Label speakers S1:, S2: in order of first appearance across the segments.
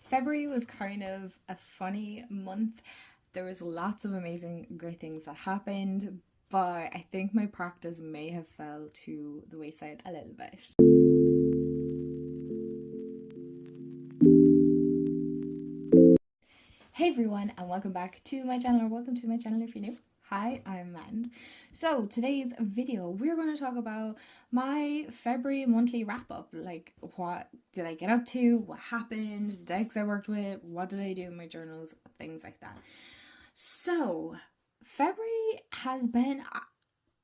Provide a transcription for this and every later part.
S1: February was kind of a funny month. There was lots of amazing, great things that happened, but I think my practice may have fell to the wayside a little bit. Hey everyone, and welcome back to my channel, or welcome to my channel if you're new. Hi, I'm Mand. So today's video, we're going to talk about my February monthly wrap up. Like, what did I get up to? What happened? Decks I worked with? What did I do in my journals? Things like that. So February has been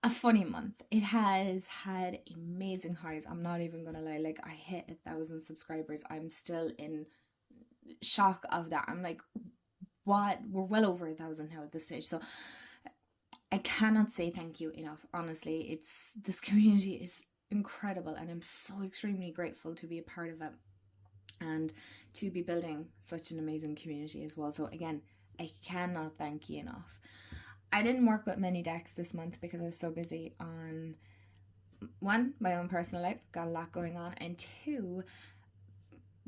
S1: a funny month. It has had amazing highs. I'm not even going to lie. Like, I hit 1,000 subscribers. I'm still in shock of that. I'm like, what? We're well over 1,000 now at this stage. So I cannot say thank you enough. Honestly, this community is incredible, and I'm so extremely grateful to be a part of it and to be building such an amazing community as well. So again, I cannot thank you enough. I didn't work with many decks this month because I was so busy on, one, my own personal life, got a lot going on, and two,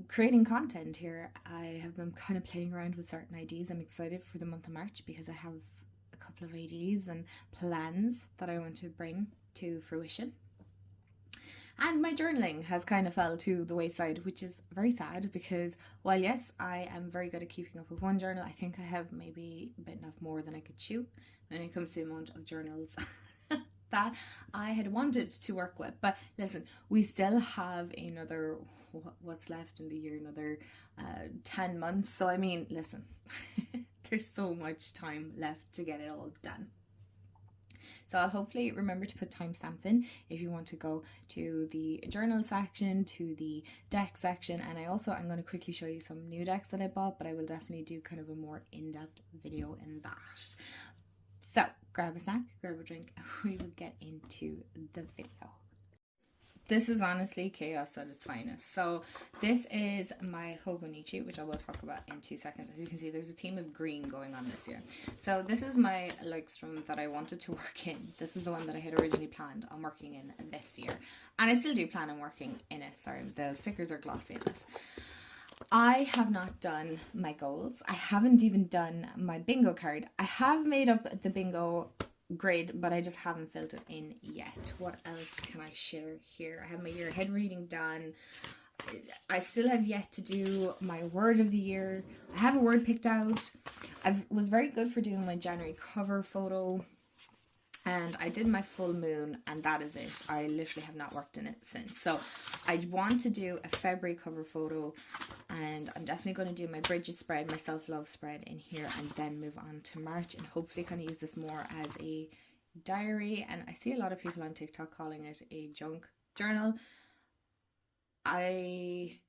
S1: creating content here. I have been kind of playing around with certain ideas. I'm excited for the month of March because I have a couple of ideas and plans that I want to bring to fruition. And my journaling has kind of fell to the wayside, which is very sad because while yes, I am very good at keeping up with one journal, I think I have maybe bitten off more than I could chew when it comes to the amount of journals that I had wanted to work with. But listen, we still have another, what's left in the year, another 10 months. So I mean, listen, there's so much time left to get it all done. So I'll hopefully remember to put timestamps in if you want to go to the journal section, to the deck section, and I'm going to quickly show you some new decks that I bought, but I will definitely do kind of a more in-depth video in that. So grab a snack, grab a drink, and we will get into the video. This is honestly chaos at its finest. So this is my Hobonichi, which I will talk about in 2 seconds. As you can see, there's a theme of green going on this year. So this is my Leuchtturm that I wanted to work in. This is the one that I had originally planned on working in this year. And I still do plan on working in it. Sorry, the stickers are glossy in this. I have not done my goals. I haven't even done my bingo card. I have made up the bingo grid, but I just haven't filled it in yet. What else can I share here? I have my year ahead reading done. I still have yet to do my word of the year. I have a word picked out. I was very good for doing my January cover photo, and I did my full moon, and that is it. I literally have not worked in it since. So I want to do a February cover photo, and I'm definitely going to do my Bridget spread, my self-love spread in here, and then move on to March and hopefully kind of use this more as a diary. And I see a lot of people on TikTok calling it a junk journal. I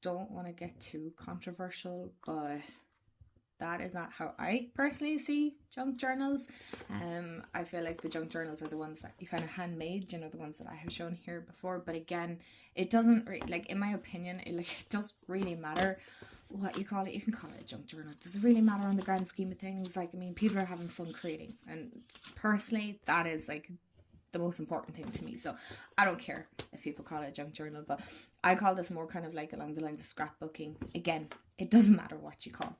S1: don't want to get too controversial, but that is not how I personally see junk journals. I feel like the junk journals are the ones that you kind of handmade, you know, the ones that I have shown here before. But again, it doesn't like, in my opinion, it doesn't really matter what you call it. You can call it a junk journal. Does it really matter on the grand scheme of things? Like, I mean, people are having fun creating, and personally, that is like the most important thing to me. So I don't care if people call it a junk journal, but I call this more kind of like along the lines of scrapbooking. Again, it doesn't matter what you call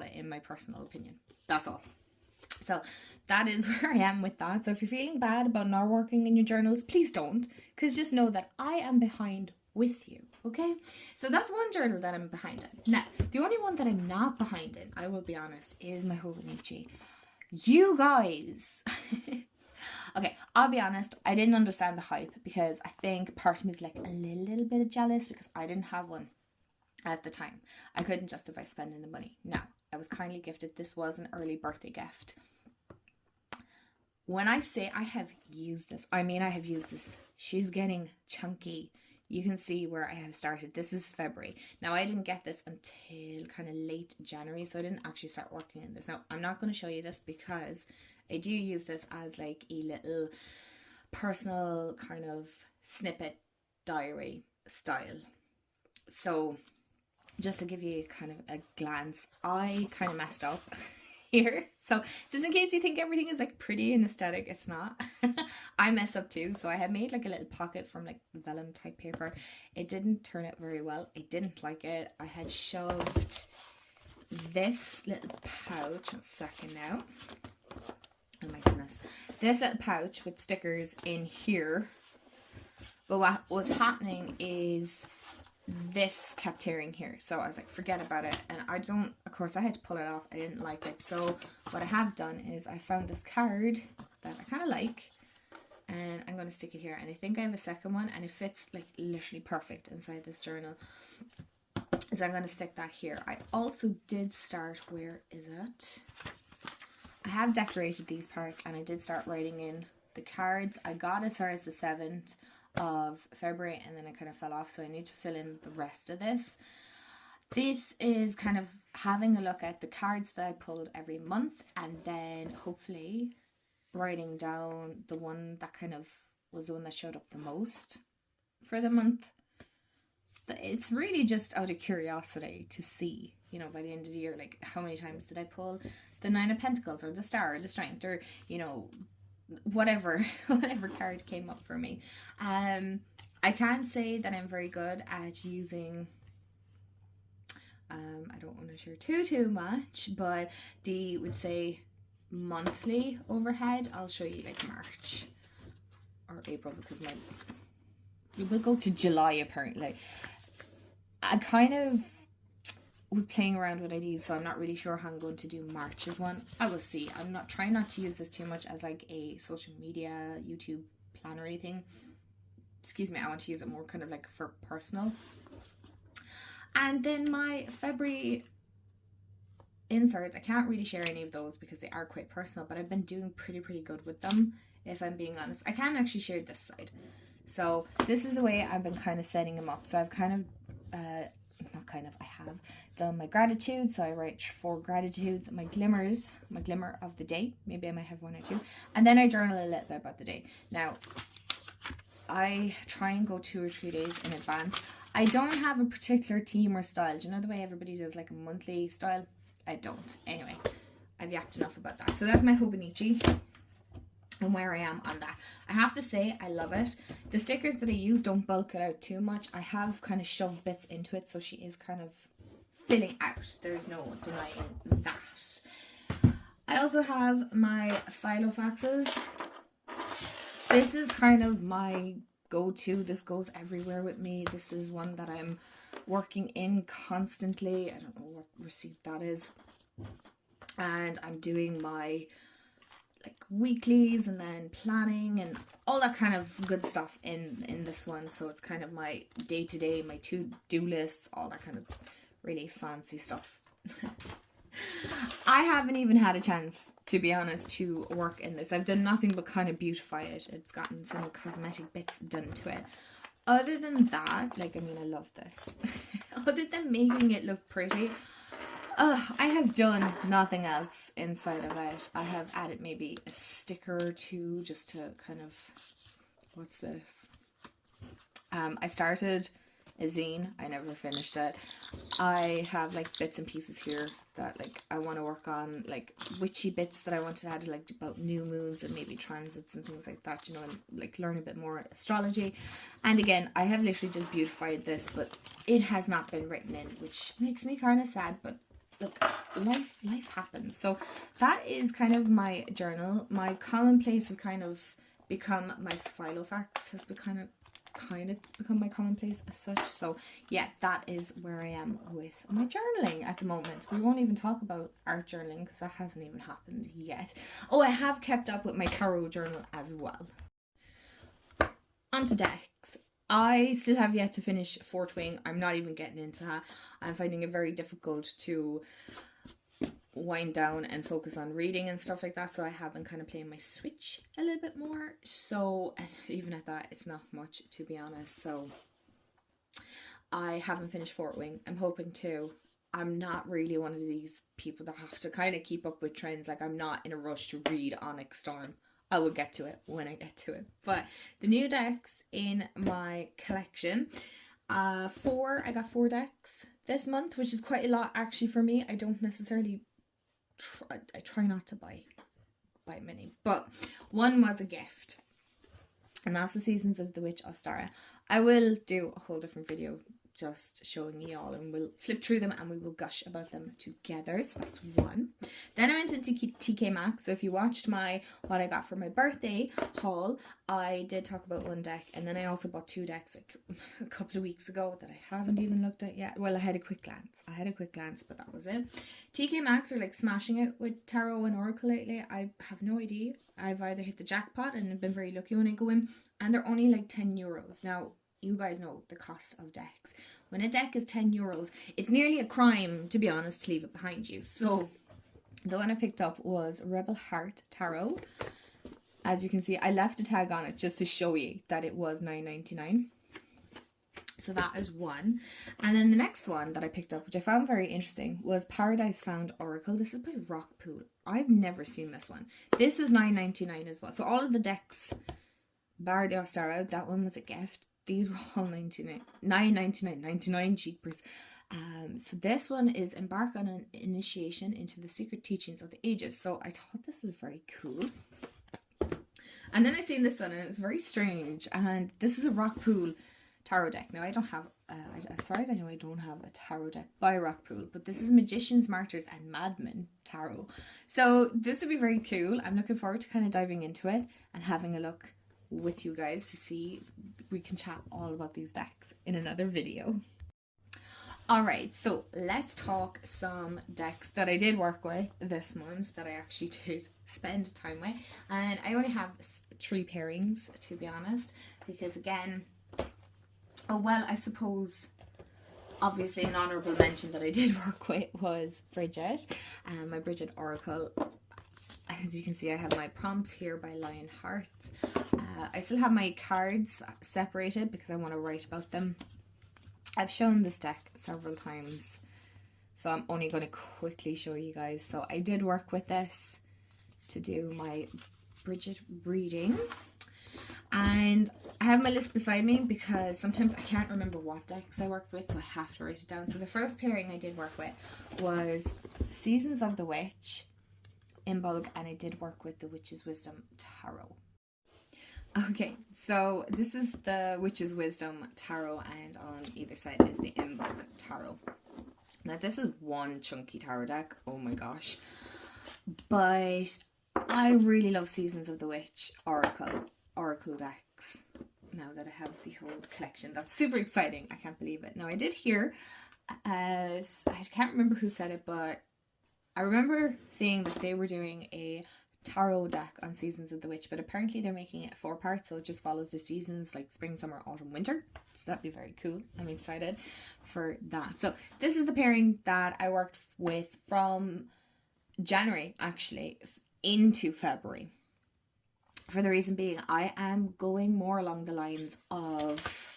S1: it, in my personal opinion. That's all. So that is where I am with that. So if you're feeling bad about not working in your journals, please don't, because just know that I am behind with you. Okay, so that's one journal that I'm behind in. Now the only one that I'm not behind in, I will be honest, is my Hobonichi. You guys okay, I'll be honest, I didn't understand the hype, because I think part of me is like a little bit jealous because I didn't have one at the time. I couldn't justify spending the money. Now, I was kindly gifted. This was an early birthday gift. When I say I have used this, I mean I have used this. She's getting chunky. You can see where I have started. This is February. Now, I didn't get this until kind of late January, so I didn't actually start working in this. Now, I'm not going to show you this because I do use this as like a little personal kind of snippet diary style. So just to give you kind of a glance, I kind of messed up here. So just in case you think everything is like pretty and aesthetic, it's not. I mess up too. So I had made like a little pocket from like vellum type paper. It didn't turn out very well. I didn't like it. I had shoved this little pouch, a second now. Oh my goodness. This little pouch with stickers in here. But what was happening is this kept tearing here, so I was like, forget about it. And I don't, of course I had to pull it off. I didn't like it. So what I have done is I found this card that I kind of like, and I'm going to stick it here. And I think I have a second one, and it fits like literally perfect inside this journal, so I'm going to stick that here. I also did start, where is it, I have decorated these parts, and I did start writing in the cards. I got as far as the 7th of February, and then I kind of fell off, so I need to fill in the rest of this. This is kind of having a look at the cards that I pulled every month, and then hopefully writing down the one that kind of was the one that showed up the most for the month. It's really just out of curiosity to see, you know, by the end of the year, like how many times did I pull the 9 of Pentacles or the Star or the Strength, or, you know, whatever card came up for me. I can't say that I'm very good at using, I don't want to share too much, but the would say monthly overhead. I'll show you like March or April, because we will go to July apparently. I kind of was playing around with ideas, so I'm not really sure how I'm going to do March's one. I will see. I'm not trying not to use this too much as like a social media YouTube plannery thing. Excuse me, I want to use it more kind of like for personal. And then my February inserts, I can't really share any of those because they are quite personal, but I've been doing pretty good with them, if I'm being honest. I can actually share this side. So this is the way I've been kind of setting them up. So I've kind of I have done my gratitude. So I write 4 gratitudes, my glimmers, my glimmer of the day. Maybe I might have 1 or 2. And then I journal a little bit about the day. Now, I try and go 2 or 3 days in advance. I don't have a particular theme or style. Do you know the way everybody does like a monthly style? I don't. Anyway, I've yapped enough about that. So that's my Hobonichi and where I am on that. I have to say, I love it. The stickers that I use don't bulk it out too much. I have kind of shoved bits into it, so she is kind of filling out. There's no denying that. I also have my Filofaxes. This is kind of my go-to. This goes everywhere with me. This is one that I'm working in constantly. I don't know what receipt that is. And I'm doing my like weeklies and then planning and all that kind of good stuff in this one. So it's kind of my day-to-day, my to-do lists, all that kind of really fancy stuff. I haven't even had a chance, to be honest, to work in this. I've done nothing but kind of beautify it. It's gotten some cosmetic bits done to it. Other than that, like, I mean, I love this. Other than making it look pretty, I have done nothing else inside of it. I have added maybe a sticker or 2 just to kind of, what's this? I started a zine. I never finished it. I have like bits and pieces here that like I want to work on, like witchy bits that I want to add, like about new moons and maybe transits and things like that, you know, and like learn a bit more astrology. And again, I have literally just beautified this, but it has not been written in, which makes me kind of sad, but look, life happens. So that is kind of my journal. My commonplace has kind of become my Filofax, has become kind of become my commonplace as such. So yeah, that is where I am with my journaling at the moment. We won't even talk about art journaling because that hasn't even happened yet. Oh, I have kept up with my tarot journal as well. Onto decks. I still have yet to finish Fourth Wing. I'm not even getting into that. I'm finding it very difficult to wind down and focus on reading and stuff like that, so I have been kind of playing my Switch a little bit more. So, and even at that, it's not much, to be honest. So I haven't finished Fourth Wing. I'm hoping to. I'm not really one of these people that have to kind of keep up with trends. Like, I'm not in a rush to read Onyx Storm. I will get to it when I get to it. But the new decks in my collection, I got 4 decks this month, which is quite a lot actually for me. I don't necessarily I try not to buy many, but one was a gift, and that's the Seasons of the Witch Ostara. I will do a whole different video just showing you all, and we'll flip through them and we will gush about them together. So that's one. Then I went into TK Maxx. So if you watched my what I got for my birthday haul, I did talk about one deck, and then I also bought 2 decks like a couple of weeks ago that I haven't even looked at yet. Well, I had a quick glance, but that was it. TK Maxx are like smashing it with tarot and oracle lately. I have no idea. I've either hit the jackpot and I've been very lucky when I go in, and they're only like €10. Now, you guys know the cost of decks. When a deck is €10, it's nearly a crime, to be honest, to leave it behind you. So the one I picked up was Rebel Heart Tarot. As you can see, I left a tag on it just to show you that it was $9.99. So that is one. And then the next one that I picked up, which I found very interesting, was Paradise Found Oracle. This is by Rockpool. I've never seen this one. This was $9.99 as well. So all of the decks, bar the Ostara, that one was a gift. These were all $9.99, 99 cheapers. So this one is Embark on an Initiation into the Secret Teachings of the Ages. So I thought this was very cool. And then I seen this one and it was very strange. And this is a Rockpool tarot deck. Now I don't have, as far as I know, I don't have a tarot deck by Rockpool, but this is Magicians, Martyrs and Madmen Tarot. So this would be very cool. I'm looking forward to kind of diving into it and having a look with you guys to see. We can chat all about these decks in another video. Alright, so let's talk some decks that I did work with this month, that I actually did spend time with. And I only have 3 pairings, to be honest, because again, oh well, I suppose obviously an honourable mention that I did work with was Bridget, my Bridget Oracle. As you can see, I have my prompts here by Lionheart. I still have my cards separated because I want to write about them. I've shown this deck several times, so I'm only going to quickly show you guys. So I did work with this to do my Bridget reading. And I have my list beside me because sometimes I can't remember what decks I worked with, so I have to write it down. So the first pairing I did work with was Seasons of the Witch in bulk, and I did work with the Witch's Wisdom Tarot. Okay, so this is the Witch's Wisdom Tarot, and on either side is the in bulk tarot. Now this is one chunky tarot deck, oh my gosh, but I really love Seasons of the Witch Oracle decks now that I have the whole collection. That's super exciting. I can't believe it. Now I did hear, as I can't remember who said it, but I remember seeing that they were doing a tarot deck on Seasons of the Witch, but apparently they're making it 4 parts, so it just follows the seasons like spring, summer, autumn, winter. So that'd be very cool. I'm excited for that. So this is the pairing that I worked with from January actually into February, for the reason being I am going more along the lines of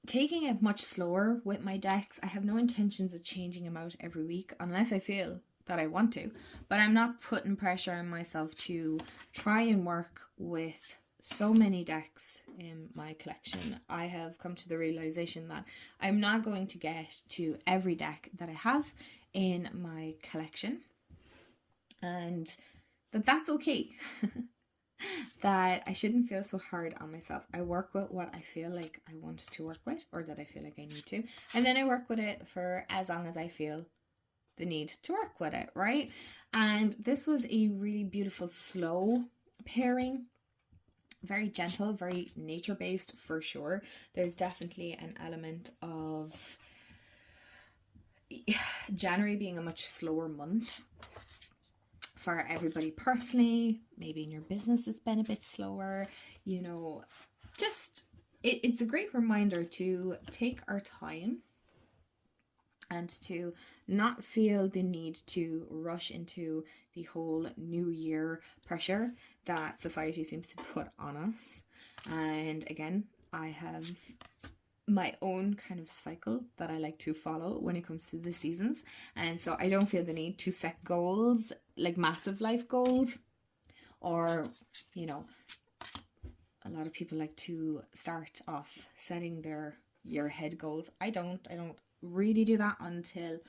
S1: taking it much slower with my decks. I have no intentions of changing them out every week unless I feel that I want to, but I'm not putting pressure on myself to try and work with so many decks in my collection. I have come to the realization that I'm not going to get to every deck that I have in my collection, and that's okay. That I shouldn't feel so hard on myself. I work with what I feel like I want to work with, or that I feel like I need to, and then I work with it for as long as I feel the need to work with it, right? And this was a really beautiful slow pairing, very gentle, very nature-based for sure. There's definitely an element of January being a much slower month for everybody personally. Maybe in your business it's been a bit slower, you know. Just it's a great reminder to take our time and to not feel the need to rush into the whole new year pressure that society seems to put on us. And again, I have my own kind of cycle that I like to follow when it comes to the seasons, and so I don't feel the need to set goals, like massive life goals, or, you know, a lot of people like to start off setting their year ahead goals. I don't really do that until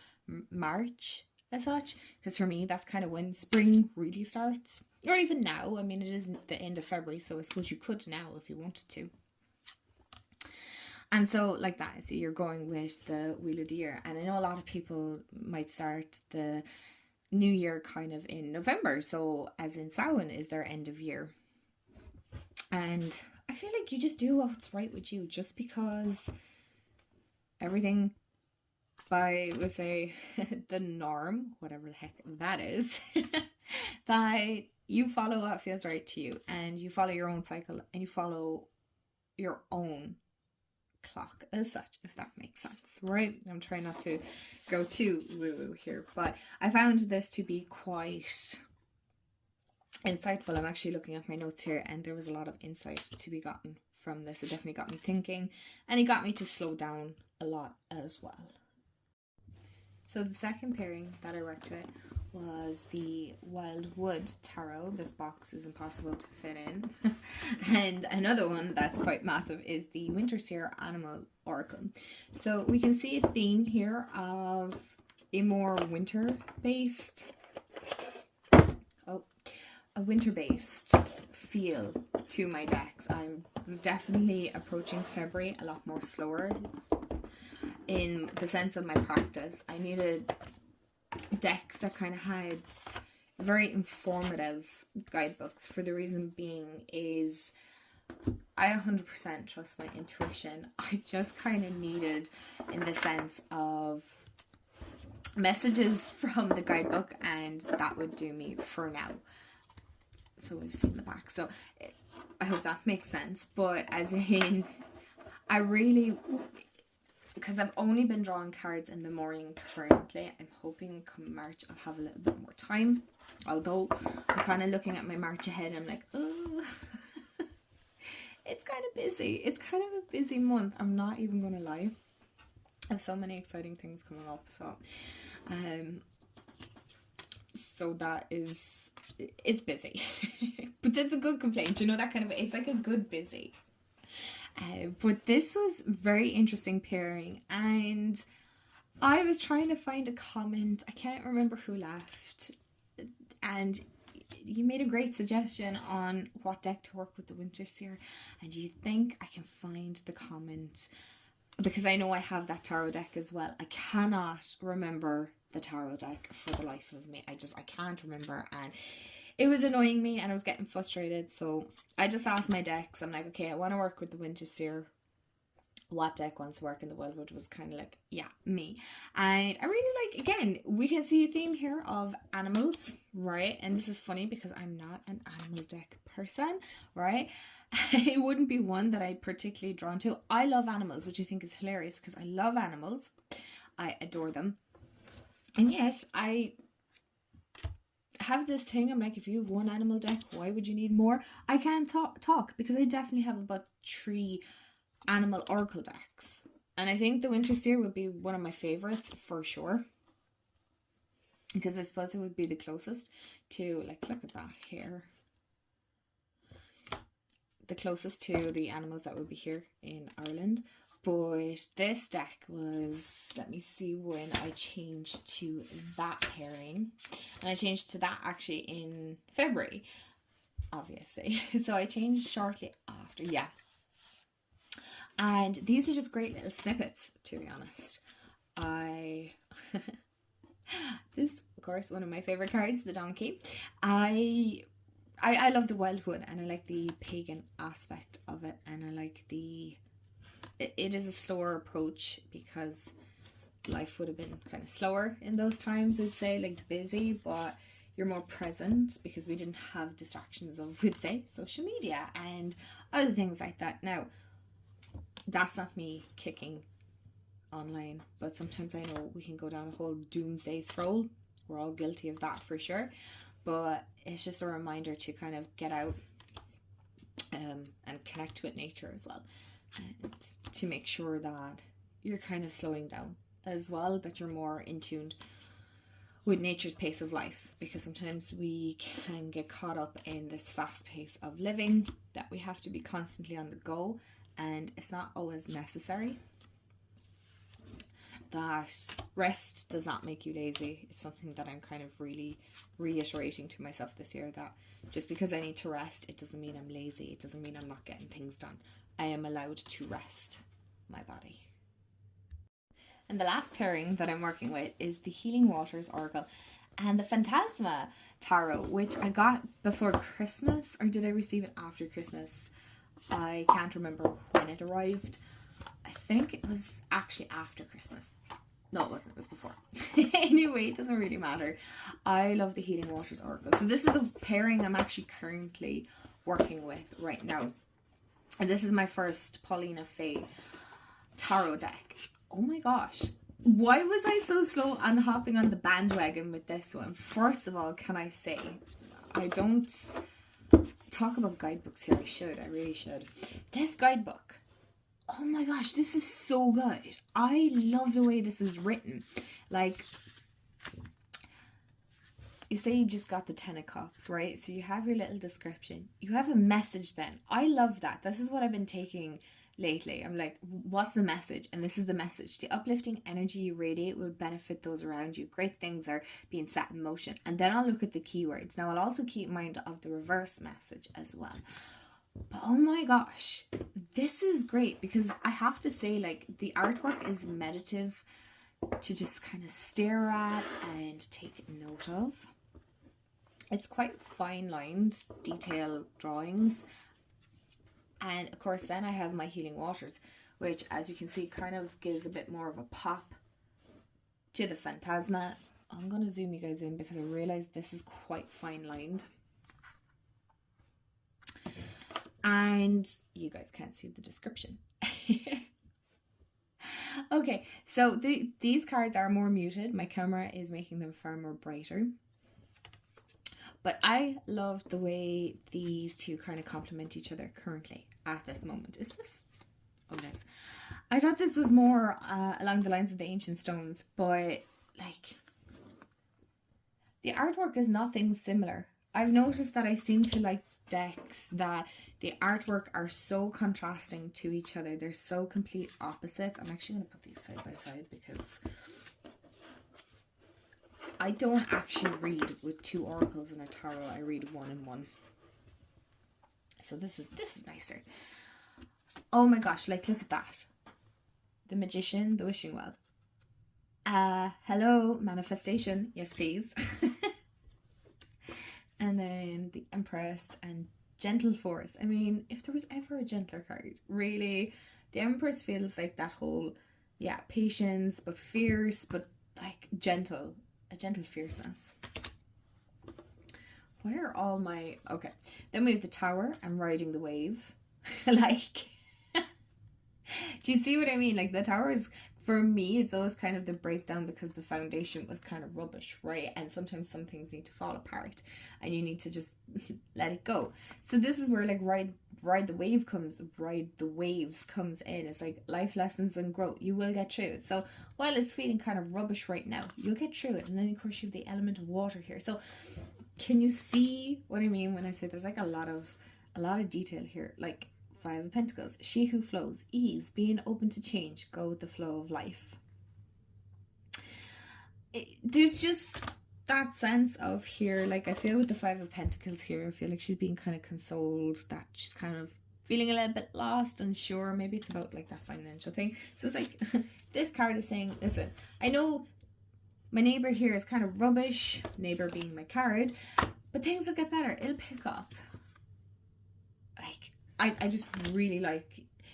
S1: March, as such, because for me that's kind of when spring really starts, or even now. I mean, it isn't the end of February, so I suppose you could now if you wanted to. And so like that, so you're going with the Wheel of the Year. And I know a lot of people might start the new year kind of in November, so as in Samhain is their end of year. And I feel like you just do what's right with you, just because everything by, would say, the norm, whatever the heck that is, that you follow what feels right to you, and you follow your own cycle, and you follow your own clock as such, if that makes sense, right? I'm trying not to go too woo-woo here, but I found this to be quite insightful. I'm actually looking at my notes here, and there was a lot of insight to be gotten from this. It definitely got me thinking, and it got me to slow down a lot as well. So the second pairing that I worked with was the Wildwood Tarot. This box is impossible to fit in. And another one that's quite massive is the Winterseer Animal Oracle. So we can see a theme here of a more winter-based, a winter-based feel to my decks. I'm definitely approaching February a lot more slower in the sense of my practice. I needed decks that kind of had very informative guidebooks, for the reason being is I 100% trust my intuition. I just kind of needed, in the sense of messages from the guidebook, and that would do me for now. So we've seen the back, so I hope that makes sense. But as in, I really, because I've only been drawing cards in the morning currently, I'm hoping come March I'll have a little bit more time. Although I'm kind of looking at my March ahead and I'm like, oh, it's kind of busy. It's kind of a busy month. I'm not even going to lie. I have so many exciting things coming up. So that is, it's busy. But that's a good complaint. You know, that kind of, it's like a good busy. But this was very interesting pairing, and I was trying to find a comment. I can't remember who left, and you made a great suggestion on what deck to work with the Winterseer. And do you think I can find the comment? Because I know I have that tarot deck as well. I cannot remember the tarot deck for the life of me. I can't remember, and it was annoying me, and I was getting frustrated. So I just asked my decks. I'm like, okay, I want to work with the Winterseer. What deck wants to work? And the Wildwood was kind of like, yeah, me. And I really like, again, we can see a theme here of animals, right? And this is funny because I'm not an animal deck person, right? It wouldn't be one that I'm particularly drawn to. I love animals, which I think is hilarious because I love animals. I adore them. And yet I have this thing, I'm like, if you have one animal deck, why would you need more? I can't talk because I definitely have about 3 animal oracle decks, and I think the Winterseer would be one of my favorites for sure, because I suppose it would be the closest to, like, look at that here, the closest to the animals that would be here in Ireland. But this deck was, let me see when I changed to that pairing. And I changed to that actually in February, obviously. So I changed shortly after, yeah. And these were just great little snippets, to be honest. This, of course, one of my favorite cards, the donkey. I love the Wildwood, and I like the pagan aspect of it, and I like it is a slower approach because life would have been kind of slower in those times, I'd say, like busy, but you're more present because we didn't have distractions of, we'd say, social media and other things like that. Now, that's not me kicking online, but sometimes I know we can go down a whole doomsday scroll. We're all guilty of that for sure, but it's just a reminder to kind of get out and connect with nature as well, and to make sure that you're kind of slowing down as well, that you're more in tune with nature's pace of life, because sometimes we can get caught up in this fast pace of living that we have to be constantly on the go, and it's not always necessary. that rest does not make you lazy. It's something that I'm kind of really reiterating to myself this year, that just because I need to rest, it doesn't mean I'm lazy. It doesn't mean I'm not getting things done. I am allowed to rest my body. And the last pairing that I'm working with is the Healing Waters Oracle and the Phantasma Tarot, which I got before Christmas, or did I receive it after Christmas? I can't remember when it arrived. I think it was actually after Christmas. No, it wasn't. It was before. Anyway, it doesn't really matter. I love the Healing Waters Oracle. So this is the pairing I'm actually currently working with right now. And this is my first Paulina Faye tarot deck. Oh my gosh. Why was I so slow on hopping on the bandwagon with this one? First of all, can I say, I don't talk about guidebooks here. I should. I really should. This guidebook, oh my gosh, this is so good. I love the way this is written. Like, you say you just got the 10 of Cups, right? So you have your little description. You have a message then. I love that. This is what I've been taking lately. I'm like, what's the message? And this is the message. The uplifting energy you radiate will benefit those around you. Great things are being set in motion. And then I'll look at the keywords. Now I'll also keep mind of the reverse message as well. But oh my gosh, this is great, because I have to say, like, the artwork is meditative to just kind of stare at and take note of. It's quite fine lined, detailed drawings. And of course then I have my Healing Waters, which, as you can see, kind of gives a bit more of a pop to the Phantasma. I'm going to zoom you guys in because I realize this is quite fine lined. And you guys can't see the description. Okay, so these cards are more muted. My camera is making them far more brighter. But I love the way these two kind of complement each other currently at this moment. Is this? Oh, yes. I thought this was more along the lines of the Ancient Stones, but like, the artwork is nothing similar. I've noticed that I seem to like decks that the artwork are so contrasting to each other. They're so complete opposites. I'm actually going to put these side by side because I don't actually read with two oracles in a tarot. I read one and one. So this is nicer. Oh my gosh, like, look at that. The Magician, the Wishing Well. Hello, manifestation. Yes, please. And then the Empress and Gentle Force. I mean, if there was ever a gentler card, really, the Empress feels like that whole, yeah, patience, but fierce, but like gentle. A gentle fierceness. Where are all my... Okay. Then we have the Tower. I'm riding the wave. Like... Do you see what I mean? Like, the Tower is... For me, it's always kind of the breakdown because the foundation was kind of rubbish, right? And sometimes some things need to fall apart and you need to just let it go. So this is where, like, ride the waves comes in. It's like life lessons and growth. You will get through it. So while it's feeling kind of rubbish right now, you'll get through it. And then of course you have the element of water here. So can you see what I mean when I say there's like a lot of detail here? Like, Five of Pentacles, she who flows, ease, being open to change, go with the flow of life. There's just that sense of here, like, I feel with the Five of Pentacles here, I feel like she's being kind of consoled, that she's kind of feeling a little bit lost, unsure. Maybe it's about like that financial thing. So it's like, this card is saying, listen, I know my neighbor here is kind of rubbish, neighbor being my card, but things will get better. It'll pick up. Like, I just really like,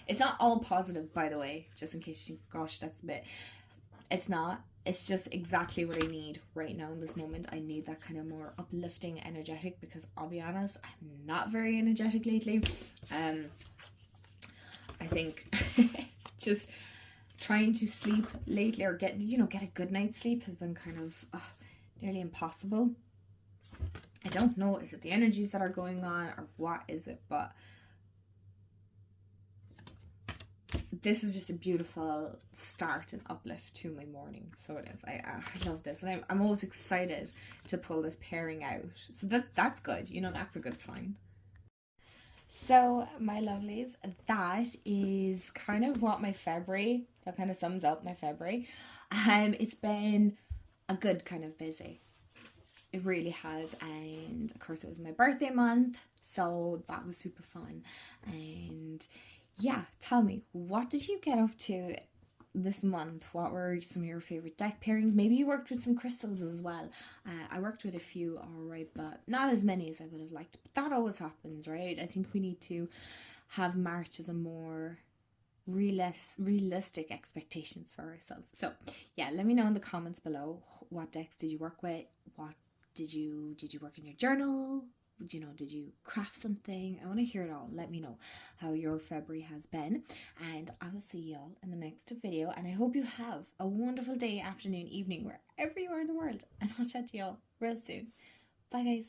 S1: it's not all positive, by the way, just in case you think, gosh, that's a bit, it's not. It's just exactly what I need right now in this moment. I need that kind of more uplifting, energetic, because I'll be honest, I'm not very energetic lately. I think just trying to sleep lately, or get a good night's sleep, has been kind of nearly impossible. I don't know, is it the energies that are going on or what is it, but this is just a beautiful start and uplift to my morning. So it is. I love this, and I'm always excited to pull this pairing out. So that's good. That's a good sign. So my lovelies, that is kind of what my February that kind of sums up my February. It's been a good kind of busy. It really has, and of course it was my birthday month, so that was super fun. And yeah, tell me, what did you get up to this month? What were some of your favorite deck pairings? Maybe you worked with some crystals as well. I worked with a few, all right, but not as many as I would have liked. But that always happens, right? I think we need to have March as a more realistic expectations for ourselves. So yeah, let me know in the comments below, what decks did you work with? What did you work in your journal? Did you craft something? I want to hear it all. Let me know how your February has been, and I will see y'all in the next video. And I hope you have a wonderful day, afternoon, evening, wherever you are in the world, and I'll chat to y'all real soon. Bye guys.